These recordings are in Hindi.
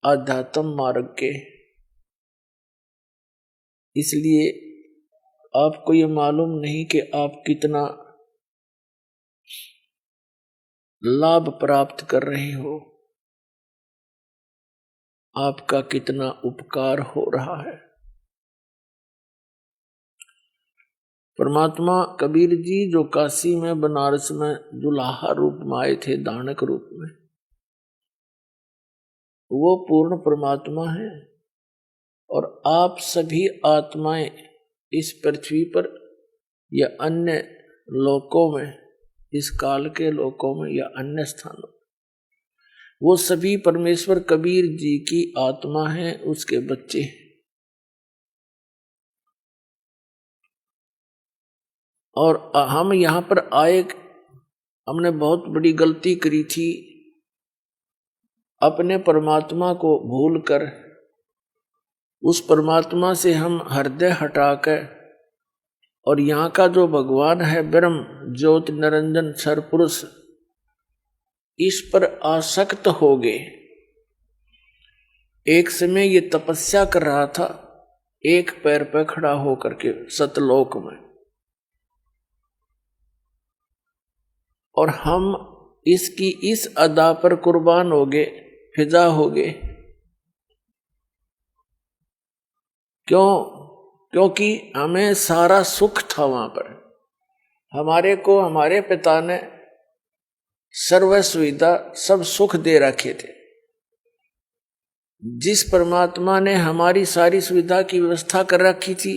आध्यात्म मार्ग के। इसलिए आपको ये मालूम नहीं कि आप कितना लाभ प्राप्त कर रहे हो, आपका कितना उपकार हो रहा है। परमात्मा कबीर जी जो काशी में बनारस में दुल्हा रूप में आए थे, दानक रूप में, वो पूर्ण परमात्मा है। और आप सभी आत्माएं इस पृथ्वी पर या अन्य लोकों में, इस काल के लोकों में या अन्य स्थानों, वो सभी परमेश्वर कबीर जी की आत्मा है, उसके बच्चे हैं। और हम यहां पर आए, हमने बहुत बड़ी गलती करी थी, अपने परमात्मा को भूलकर उस परमात्मा से हम हृदय हटाकर और यहाँ का जो भगवान है ब्रह्म ज्योति निरंजन सरपुरुष, इस पर आसक्त हो गए। एक समय ये तपस्या कर रहा था, एक पैर पर खड़ा होकर के सतलोक में, और हम इसकी इस अदा पर कुर्बान हो गए, फिदा हो गए। क्योंकि हमें सारा सुख था वहां पर। हमारे को हमारे पिता ने सर्व सुविधा सब सुख दे रखे थे। जिस परमात्मा ने हमारी सारी सुविधा की व्यवस्था कर रखी थी,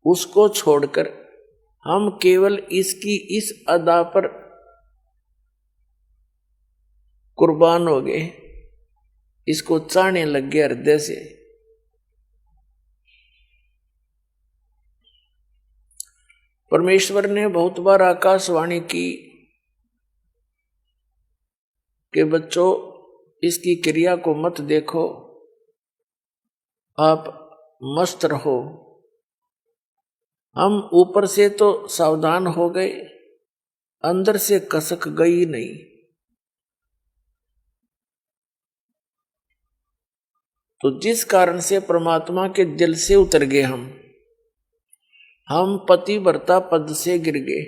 उसको छोड़कर हम केवल इसकी इस अदा पर कुर्बान हो गए, इसको चाहने लग गए हृदय से। परमेश्वर ने बहुत बार आकाशवाणी की कि बच्चों इसकी क्रिया को मत देखो, आप मस्त रहो। हम ऊपर से तो सावधान हो गए, अंदर से कसक गई नहीं। तो जिस कारण से परमात्मा के दिल से उतर गए हम पतिव्रता पद से गिर गए।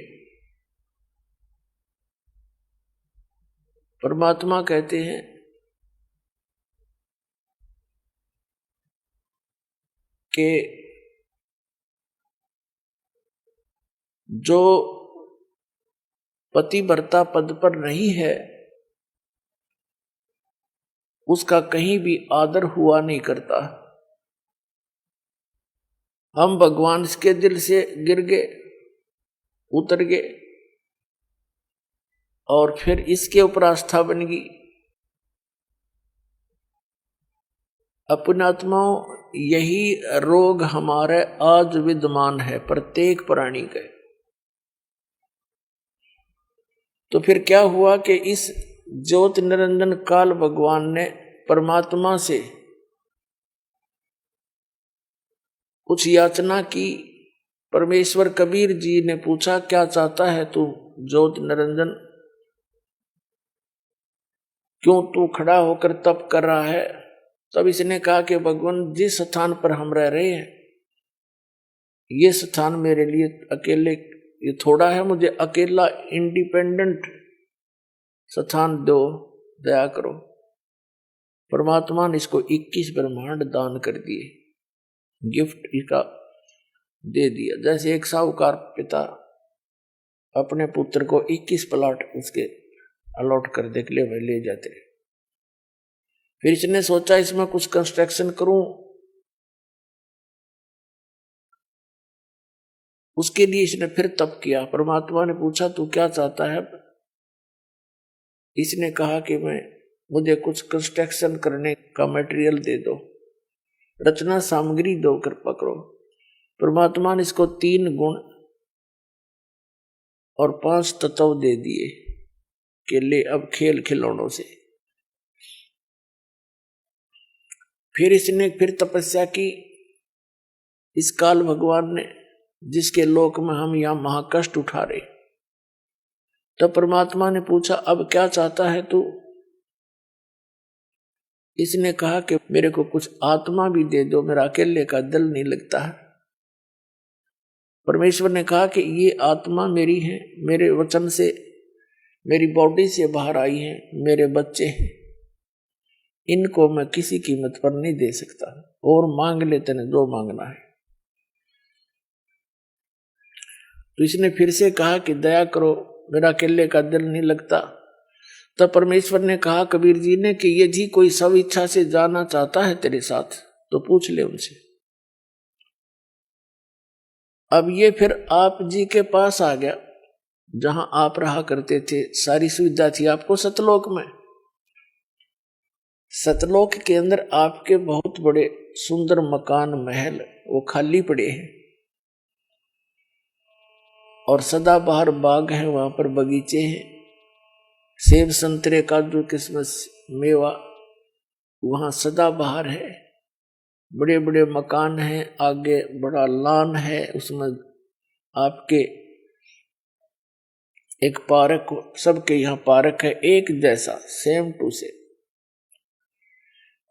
परमात्मा कहते हैं कि जो पतिव्रता पद पर नहीं है, उसका कहीं भी आदर हुआ नहीं करता। हम भगवान के दिल से गिर गए, उतर गए, और फिर इसके ऊपर आस्था बन गई। अपनात्माओं, यही रोग हमारे आज विद्यमान है प्रत्येक प्राणी के। तो फिर क्या हुआ कि इस ज्योति निरंजन काल भगवान ने परमात्मा से कुछ याचना की। परमेश्वर कबीर जी ने पूछा, क्या चाहता है तू ज्योति निरंजन? क्यों तू खड़ा होकर तप कर रहा है? तब इसने कहा कि भगवान, जिस स्थान पर हम रह रहे हैं, ये स्थान मेरे लिए अकेले ये थोड़ा है, मुझे अकेला इंडिपेंडेंट स्थान दो, दया करो। परमात्मा ने इसको 21 ब्रह्मांड दान कर दिए, गिफ्ट इसका दे दिया। जैसे एक साहूकार पिता अपने पुत्र को 21 प्लाट उसके अलॉट कर दे के लिए ले जाते। फिर इसने सोचा इसमें कुछ कंस्ट्रक्शन करूं, उसके लिए इसने फिर तप किया। परमात्मा ने पूछा, तू क्या चाहता है? इसने कहा कि मुझे कुछ कंस्ट्रक्शन करने का मटेरियल दे दो, रचना सामग्री दो, कृपा करो। परमात्मा ने इसको 3 गुण और 5 तत्व दे दिए कि ले अब खेल खिलौनों से। फिर इसने फिर तपस्या की। इस काल भगवान ने, जिसके लोक में हम यहां महाकष्ट उठा रहे, तो परमात्मा ने पूछा, अब क्या चाहता है तू? इसने कहा कि मेरे को कुछ आत्मा भी दे दो, मेरा अकेले का दिल नहीं लगता है। परमेश्वर ने कहा कि ये आत्मा मेरी है, मेरे वचन से, मेरी बॉडी से बाहर आई है, मेरे बच्चे हैं, इनको मैं किसी कीमत पर नहीं दे सकता, और मांग ले तेने जो मांगना है। तो इसने फिर से कहा कि दया करो, मेरा अकेले का दिल नहीं लगता। तब परमेश्वर ने कहा कबीर जी ने कि ये जी कोई सब इच्छा से जाना चाहता है तेरे साथ तो पूछ ले उनसे। अब ये फिर आप जी के पास आ गया, जहां आप रहा करते थे, सारी सुविधा थी आपको सतलोक में। सतलोक के अंदर आपके बहुत बड़े सुंदर मकान महल वो खाली पड़े हैं, और सदाबहार बाग है, वहां पर बगीचे हैं, सेब संतरे काजू किशमिश मेवा वहां सदाबहार है, बड़े बड़े मकान हैं, आगे बड़ा लॉन है, उसमें आपके एक पार्क, सबके यहाँ पार्क है एक जैसा, सेम टू सेम।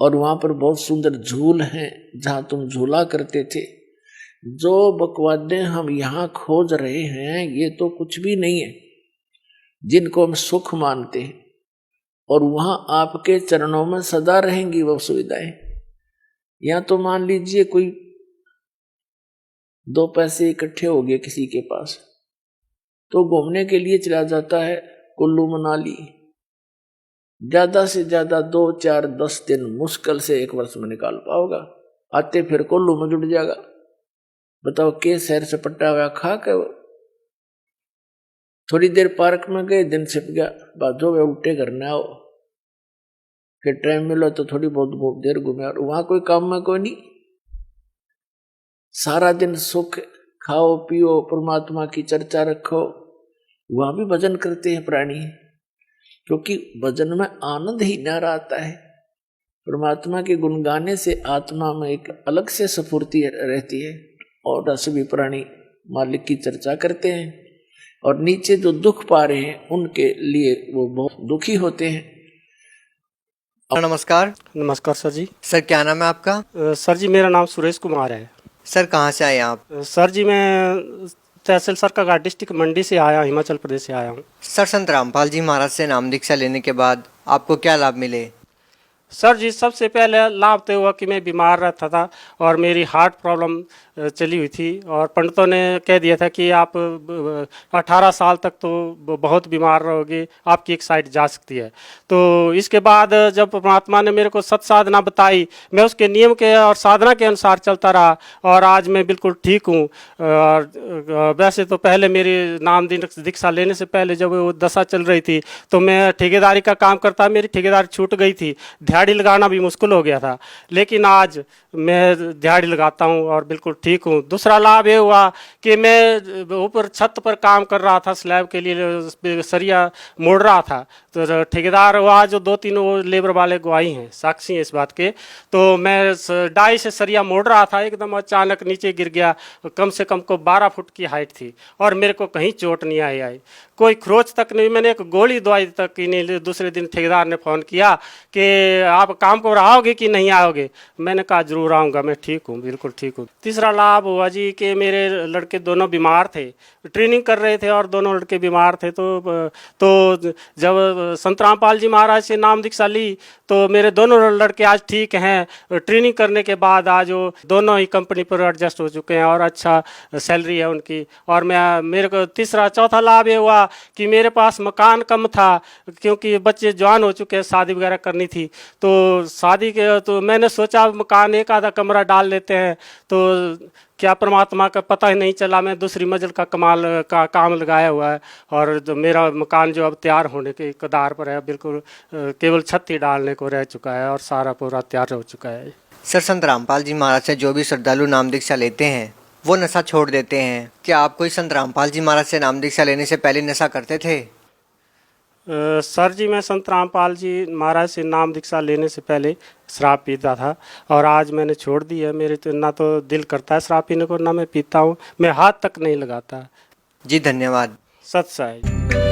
और वहां पर बहुत सुंदर झूल हैं जहां तुम झूला करते थे। जो बकवादे हम यहाँ खोज रहे हैं ये तो कुछ भी नहीं है, जिनको हम सुख मानते हैं, और वहां आपके चरणों में सदा रहेंगी वो सुविधाएं। या तो मान लीजिए कोई 2 पैसे इकट्ठे हो गए किसी के पास, तो घूमने के लिए चला जाता है कुल्लू मनाली, ज्यादा से ज्यादा 2, 4, 10 दिन मुश्किल से 1 वर्ष में निकाल पाओगा, आते फिर कुल्लू में जुट जाएगा। बताओ के शहर से पट्टा हुआ खा के थोड़ी देर पार्क में गए, दिन छिप गया, बाजो वे उल्टे करने आओ, फिर टाइम मिला तो थोड़ी बहुत देर घूमे, और वहां कोई काम में कोई नहीं, सारा दिन सुख खाओ पियो परमात्मा की चर्चा रखो। वहां भी भजन करते हैं प्राणी, क्योंकि भजन में आनंद ही न आता है। परमात्मा के गुण गाने से आत्मा में एक अलग से स्फूर्ति रहती है, और सभी प्राणी मालिक की चर्चा करते हैं, और नीचे जो दुख पा रहे हैं उनके लिए वो बहुत दुखी होते हैं। नमस्कार। नमस्कार सर जी। सर क्या नाम है आपका? सर जी मेरा नाम सुरेश कुमार है। सर कहाँ से आए आप? सर जी मैं तहसील सरकाघाट डिस्ट्रिक्ट मंडी से आया, हिमाचल प्रदेश से आया हूँ। सर संत रामपाल जी महाराज से नाम दीक्षा लेने के बाद आपको क्या लाभ मिले? सर जी सबसे पहले लाभ तो हुआ कि मैं बीमार रहता था और मेरी हार्ट प्रॉब्लम चली हुई थी, और पंडितों ने कह दिया था कि आप 18 साल तक तो बहुत बीमार रहोगे, आपकी एक साइड जा सकती है। तो इसके बाद जब परमात्मा ने मेरे को सत साधना बताई, मैं उसके नियम के और साधना के अनुसार चलता रहा, और आज मैं बिल्कुल ठीक हूँ। और वैसे तो पहले मेरी नाम दीक्षा लेने से पहले जब वो दशा चल रही थी तो मैं ठेकेदारी का काम करता, मेरी ठेकेदारी छूट गई थी, दिहाड़ी लगाना भी मुश्किल हो गया था, लेकिन आज मैं दिहाड़ी लगाता हूँ और बिल्कुल ठीक हूँ। दूसरा लाभ ये हुआ कि मैं ऊपर छत पर काम कर रहा था, स्लैब के लिए सरिया मोड़ रहा था, तो ठेकेदार वहाँ जो 2-3 वो लेबर वाले गवाही हैं, साक्षी हैं इस बात के, तो मैं डाई से सरिया मोड़ रहा था, एकदम अचानक नीचे गिर गया। कम से कम को 12 फुट की हाइट थी, और मेरे को कहीं चोट नहीं आई, कोई खरोच तक नहीं, मैंने एक गोली दवाई तक ही नहीं। दूसरे दिन ठेकेदार ने फ़ोन किया कि आप काम को आओगे कि नहीं आओगे? मैंने कहा जरूर आऊँगा, मैं ठीक हूँ, बिल्कुल ठीक हूँ। तीसरा लाभ हुआ जी कि मेरे लड़के दोनों बीमार थे, ट्रेनिंग कर रहे थे और दोनों लड़के बीमार थे, तो जब संत रामपाल जी महाराज से नाम दीक्षा ली तो मेरे दोनों लड़के आज ठीक हैं। ट्रेनिंग करने के बाद आज वो दोनों ही कंपनी पर एडजस्ट हो चुके हैं और अच्छा सैलरी है उनकी। और मेरे को चौथा लाभ ये हुआ कि मेरे पास मकान कम था, क्योंकि बच्चे जवान हो चुके हैं, शादी वगैरह करनी थी, तो शादी के तो मैंने सोचा मकान एक आधा कमरा डाल लेते हैं, तो क्या परमात्मा का पता ही नहीं चला, मैं दूसरी मंजिल का कमाल का काम लगाया हुआ है, और जो मेरा मकान जो अब तैयार होने के कगार पर है, बिल्कुल केवल छत ही डालने को रह चुका है और सारा पूरा तैयार हो चुका है। सर संत रामपाल जी महाराज से जो भी श्रद्धालु नाम दीक्षा लेते हैं वो नशा छोड़ देते हैं, क्या आप कोई संत रामपाल जी महाराज से नाम दीक्षा लेने से पहले नशा करते थे? सर जी मैं संत रामपाल जी महाराज से नाम दीक्षा लेने से पहले शराब पीता था, और आज मैंने छोड़ दी है। मेरे तो ना तो दिल करता है शराब पीने को, ना मैं पीता हूँ, मैं हाथ तक नहीं लगाता। जी धन्यवाद। सत साई।